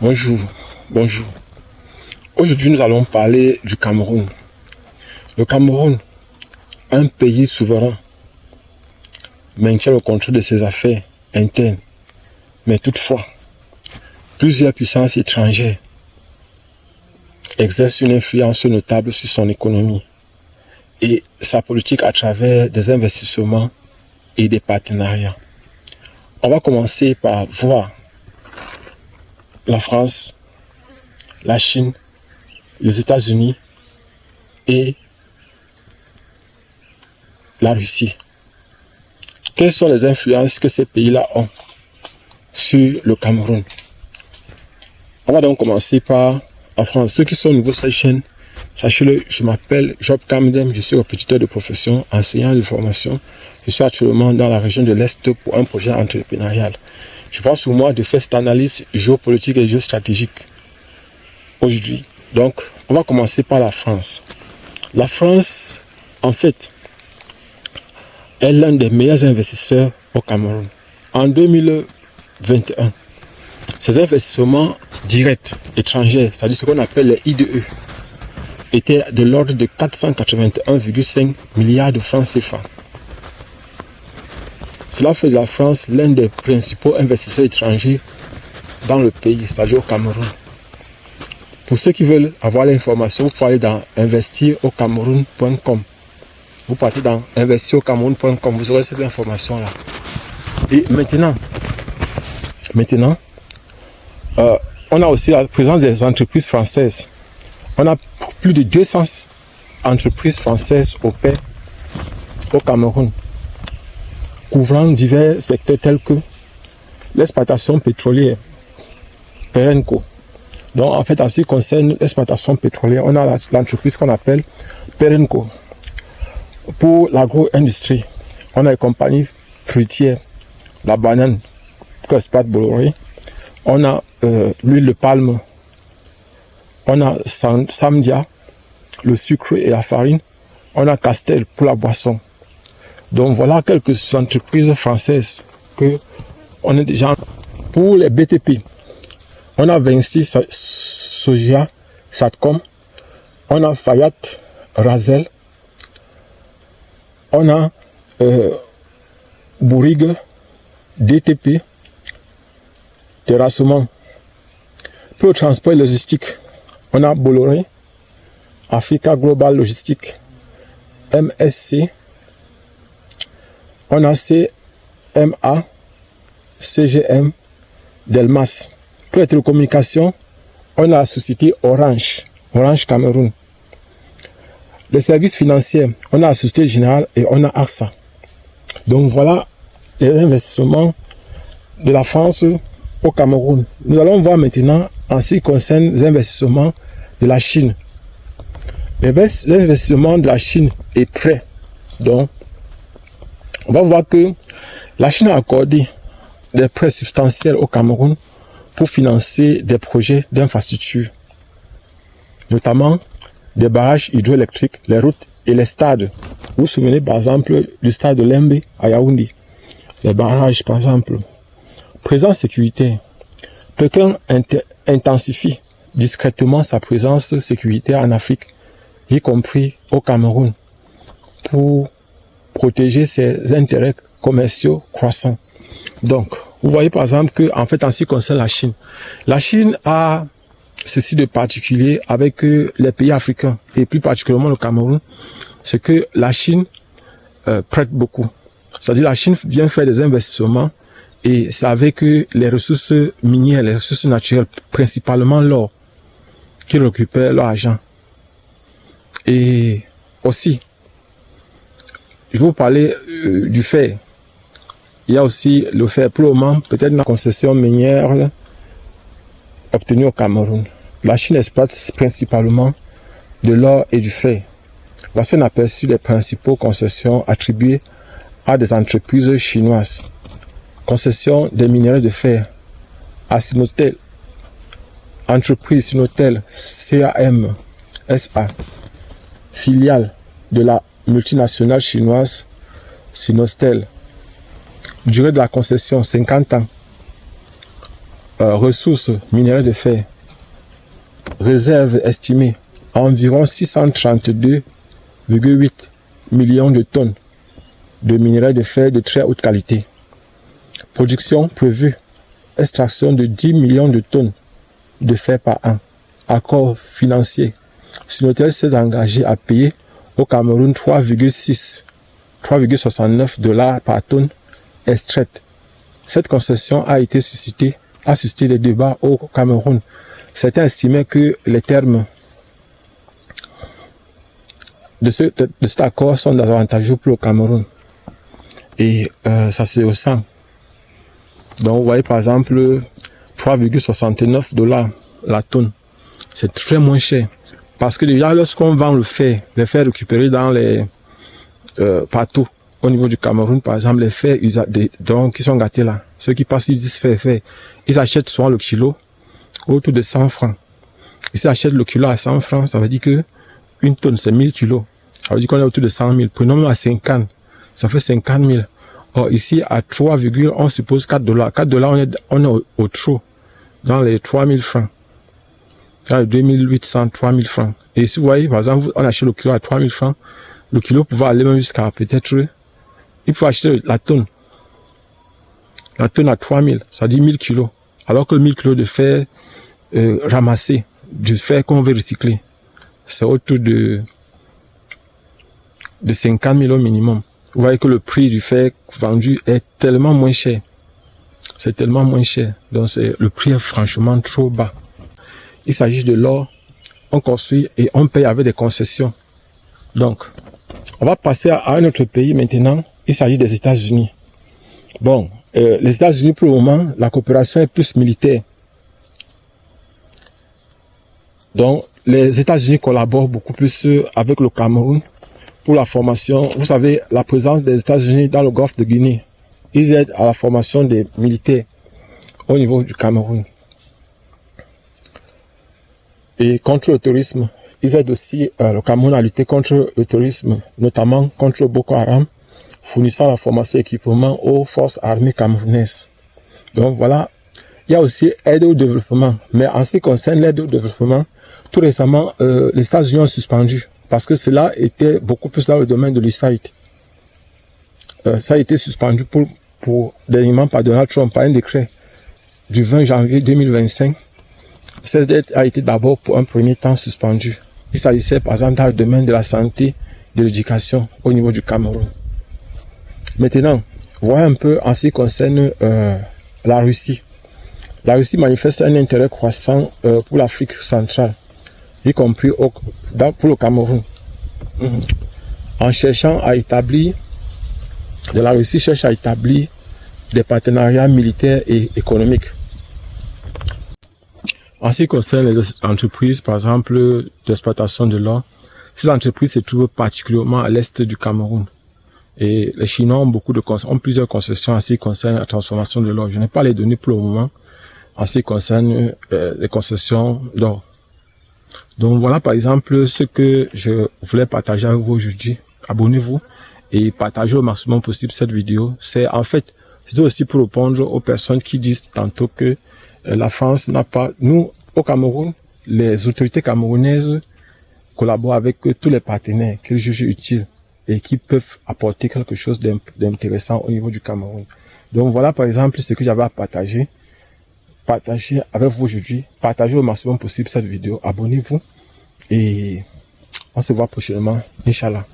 Bonjour, bonjour. Aujourd'hui, nous allons parler du Cameroun. Le Cameroun, un pays souverain, maintient le contrôle de ses affaires internes. Mais toutefois, plusieurs puissances étrangères exercent une influence notable sur son économie et sa politique à travers des investissements et des partenariats. On va commencer par voir la France, la Chine, les États-Unis et la Russie. Quelles sont les influences que ces pays-là ont sur le Cameroun? On va donc commencer par la France. Ceux qui sont nouveaux sur cette chaîne, sachez-le, je m'appelle Job Kamdem, je suis répétiteur de profession, enseignant de formation. Je suis actuellement dans la région de l'Est pour un projet entrepreneurial. Je pense au moi de faire cette analyse géopolitique et géostratégique aujourd'hui. Donc, on va commencer par la France. La France, en fait, est l'un des meilleurs investisseurs au Cameroun. En 2021, ces investissements directs étrangers, c'est-à-dire ce qu'on appelle les IDE, étaient de l'ordre de 481,5 milliards de francs CFA. Cela fait de la France l'un des principaux investisseurs étrangers dans le pays, c'est-à-dire au Cameroun. Pour ceux qui veulent avoir l'information, vous pouvez aller dans investiraucameroun.com. Vous partez dans investiraucameroun.com, vous aurez cette information-là. Et maintenant, on a aussi la présence des entreprises françaises. On a plus de 200 entreprises françaises au Cameroun, couvrant divers secteurs tels que l'exploitation pétrolière, Perenco. Donc en fait, en ce qui concerne l'exploitation pétrolière, on a l'entreprise qu'on appelle Perenco. Pour l'agro-industrie, on a les compagnies fruitières, la banane, Cospat Bolloré, on a l'huile de palme, on a Samdia, le sucre et la farine, on a Castel pour la boisson. Donc voilà quelques entreprises françaises que on est déjà. Pour les BTP, on a Vinci, Soja, Satcom, on a Fayat, Razel, on a Bourrigue, DTP, Terrassement. Pour le transport et logistique, on a Bolloré, Africa Global Logistique, MSC, on a CMA, CGM, Delmas. Pour les télécommunications, on a la société Orange Cameroun. Les services financiers, on a la Société Générale et on a AXA. Donc voilà les investissements de la France au Cameroun. Nous allons voir maintenant en ce qui concerne les investissements de la Chine. L'investissement de la Chine est prêt. Donc, on va voir que la Chine a accordé des prêts substantiels au Cameroun pour financer des projets d'infrastructure, notamment des barrages hydroélectriques, les routes et les stades. Vous vous souvenez par exemple du stade de Lembe à Yaoundé, les barrages par exemple. Présence sécuritaire. Pékin intensifie discrètement sa présence sécuritaire en Afrique, y compris au Cameroun, pour protéger ses intérêts commerciaux croissants. Donc, vous voyez par exemple que, en fait, en ce qui concerne la Chine a ceci de particulier avec les pays africains, et plus particulièrement le Cameroun, c'est que la Chine prête beaucoup. C'est-à-dire la Chine vient faire des investissements, et c'est avec les ressources minières, les ressources naturelles, principalement l'or, qu'ils récupèrent leur argent. Et aussi, je vais vous parler du fer. Il y a aussi le fer. Pour le moment, peut-être la concession minière obtenue au Cameroun. La Chine exploite principalement de l'or et du fer. Voici un aperçu des principaux concessions attribuées à des entreprises chinoises. Concession des minerais de fer à Sinotel, entreprise Sinotel CAM SA, filiale de la multinationale chinoise Sinostel. Durée de la concession 50 ans. ressources minérales de fer, réserves estimées à environ 632,8 millions de tonnes de minerais de fer de très haute qualité. Production prévue, extraction de 10 millions de tonnes de fer par an. Accord financier. Sinotel s'est engagé à payer au Cameroun 3,69 $ par tonne extraite. Cette concession a été suscité des débats au Cameroun. Certains estimaient que les termes de cet accord sont avantageux pour le Cameroun. Et ça se ressent. Donc vous voyez par exemple 3,69 $ la tonne. C'est très moins cher. Parce que déjà lorsqu'on vend le fer récupéré dans les partout au niveau du Cameroun, par exemple, les fers donc, qui sont gâtés là, ceux qui passent, ils disent fer, ils achètent souvent le kilo autour de 100 francs. Ils achètent le kilo à 100 francs, ça veut dire que une tonne c'est 1000 kilos. Ça veut dire qu'on est autour de 100 000. Prenons à 50, ça fait 50 000. Or ici à 3, on suppose 4 $. 4 $, on est au trop, dans les 3000 francs. Dans les 2800, 3000 francs. Et ici vous voyez, par exemple, on achète le kilo à 3000 francs. Le kilo pouvait aller même jusqu'à peut-être, il faut acheter la tonne. La tonne à 3000, ça dit 1000 kilos. Alors que 1000 kilos de fer ramassé, du fer qu'on veut recycler, c'est autour de 50 000 au minimum. Vous voyez que le prix du fer vendu est tellement moins cher. C'est tellement moins cher. Donc le prix est franchement trop bas. Il s'agit de l'or, on construit et on paye avec des concessions. Donc, on va passer à un autre pays maintenant. Il s'agit des États-Unis. Bon, les États-Unis pour le moment, la coopération est plus militaire. Donc, les États-Unis collaborent beaucoup plus avec le Cameroun pour la formation. Vous savez, la présence des États-Unis dans le golfe de Guinée, ils aident à la formation des militaires au niveau du Cameroun. Et contre le terrorisme, ils aident aussi le Cameroun à lutter contre le terrorisme, notamment contre Boko Haram, fournissant la formation et équipement aux forces armées camerounaises. Donc voilà, il y a aussi aide au développement. Mais en ce qui concerne l'aide au développement, tout récemment, les États-Unis ont suspendu, parce que cela était beaucoup plus dans le domaine de l'USAID. Ça a été suspendu pour dernièrement par Donald Trump, par un décret du 20 janvier 2025. Cette aide a été d'abord pour un premier temps suspendue. Il s'agissait par exemple dans le domaine de la santé, de l'éducation au niveau du Cameroun. Maintenant, voyons un peu en ce qui concerne la Russie. La Russie manifeste un intérêt croissant pour l'Afrique centrale, y compris pour le Cameroun. En cherchant à établir, la Russie cherche à établir des partenariats militaires et économiques. En ce qui concerne les entreprises, par exemple, d'exploitation de l'or, ces entreprises se trouvent particulièrement à l'est du Cameroun. Et les Chinois ont plusieurs concessions en ce qui concerne la transformation de l'or. Je n'ai pas les données pour le moment en ce qui concerne les concessions d'or. Donc voilà par exemple ce que je voulais partager avec vous aujourd'hui. Abonnez-vous et partagez au maximum possible cette vidéo. C'est aussi pour répondre aux personnes qui disent tantôt que la France n'a pas... Nous, au Cameroun, les autorités camerounaises collaborent avec tous les partenaires qu'ils jugent utiles et qui peuvent apporter quelque chose d'intéressant au niveau du Cameroun. Donc voilà par exemple ce que j'avais à partager. Partagez avec vous aujourd'hui. Partagez au maximum possible cette vidéo. Abonnez-vous et on se voit prochainement. Inch'Allah.